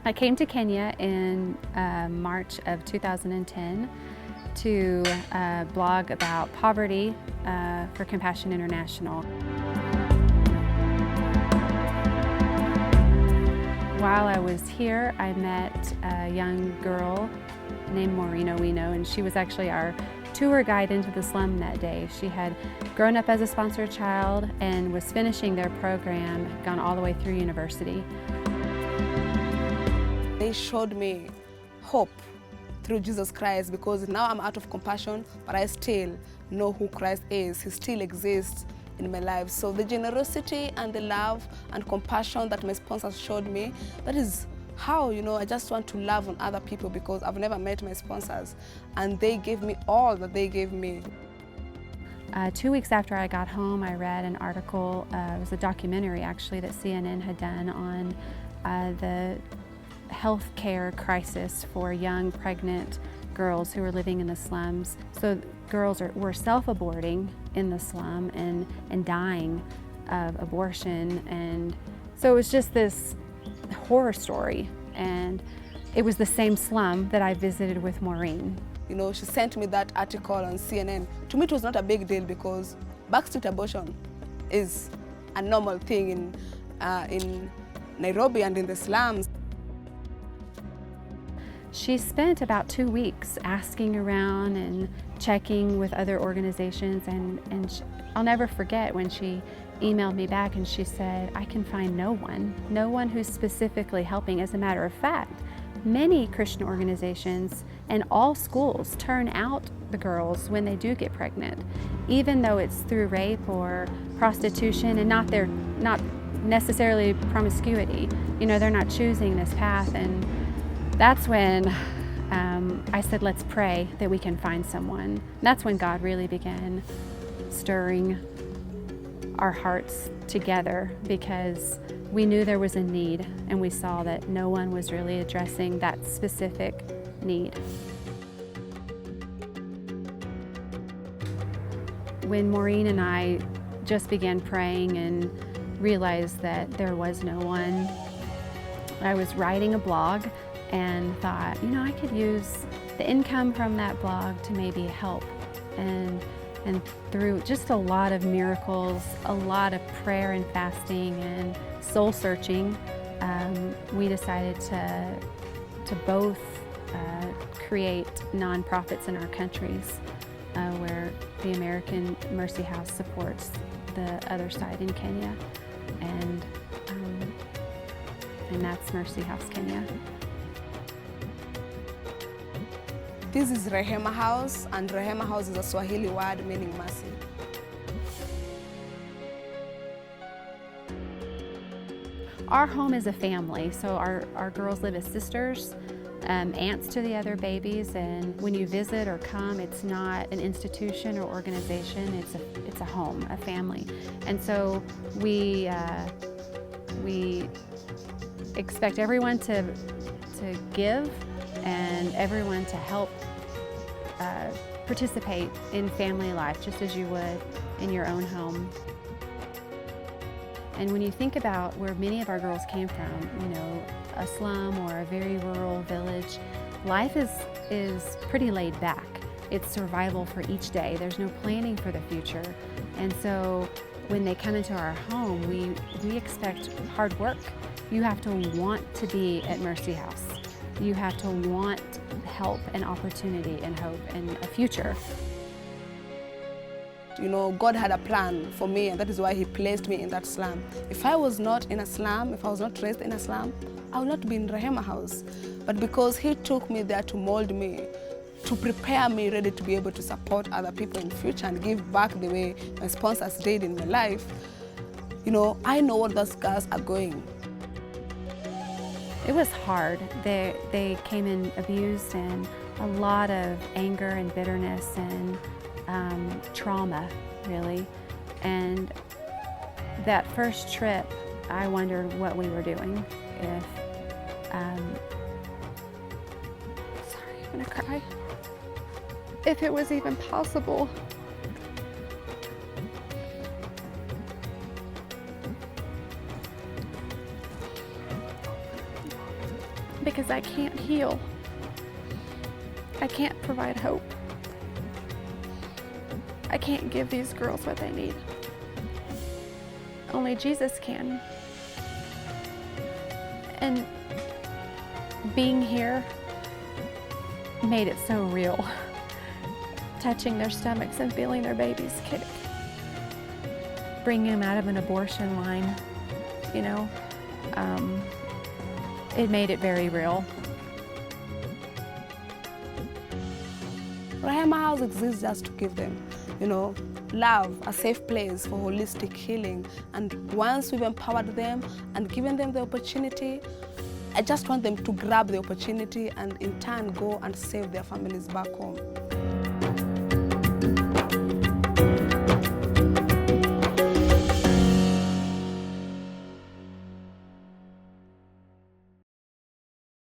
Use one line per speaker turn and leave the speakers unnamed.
I came to Kenya in March of 2010 to blog about poverty for Compassion International. While I was here, I met a young girl named Maureen Owino, and she was actually our tour guide into the slum that day. She had grown up as a sponsored child and was finishing their program, gone all the way through university.
They showed me hope through Jesus Christ, because now I'm out of compassion, but I still know who Christ is. He still exists in my life. So the generosity and the love and compassion that my sponsors showed me, that is how, I just want to love on other people, because I've never met my sponsors and they gave me all that they gave me.
2 weeks after I got home, I read an article, it was a documentary actually that CNN had done on the healthcare crisis for young pregnant girls who were living in the slums. So girls were self-aborting in the slum and dying of abortion, and so it was just this horror story. And it was the same slum that I visited with Maureen.
She sent me that article on CNN. To me, it was not a big deal, because backstreet abortion is a normal thing in Nairobi and in the slums.
She spent about 2 weeks asking around and checking with other organizations, and I'll never forget when she emailed me back and she said, I can find no one who's specifically helping. As a matter of fact, many Christian organizations and all schools turn out the girls when they do get pregnant, even though it's through rape or prostitution and not necessarily promiscuity. They're not choosing this path. And that's when I said, let's pray that we can find someone. That's when God really began stirring our hearts together, because we knew there was a need and we saw that no one was really addressing that specific need. When Maureen and I just began praying and realized that there was no one, I was writing a blog and thought, I could use the income from that blog to maybe help. And through just a lot of miracles, a lot of prayer and fasting and soul searching, we decided to both create nonprofits in our countries, where the American Mercy House supports the other side in Kenya, and that's Mercy House Kenya.
This is Rehema House, and Rehema House is a Swahili word meaning mercy.
Our home is a family, so our girls live as sisters, aunts to the other babies, and when you visit or come, it's not an institution or organization, it's a home, a family. And so we expect everyone to give and everyone to help participate in family life, just as you would in your own home. And when you think about where many of our girls came from, a slum or a very rural village, life is pretty laid back. It's survival for each day. There's no planning for the future. And so when they come into our home, we expect hard work. You have to want to be at Mercy House. You have to want help and opportunity and hope and a future.
God had a plan for me, and that is why He placed me in that slum. If I was not in a slum, if I was not raised in a slum, I would not be in Rehema House. But because He took me there to mold me, to prepare me ready to be able to support other people in the future and give back the way my sponsors did in my life, I know what those girls are going.
It was hard. They came in abused, and a lot of anger and bitterness and trauma, really. And that first trip, I wondered what we were doing. If, sorry, I'm gonna cry. If it was even possible. because I can't heal. I can't provide hope. I can't give these girls what they need. Only Jesus can. And being here made it so real. Touching their stomachs and feeling their babies kick. Bringing them out of an abortion line, you know, it made it very real.
Rahema House exists just to give them, you know, love, a safe place for holistic healing. And once we've empowered them and given them the opportunity, I just want them to grab the opportunity and in turn go and save their families back home.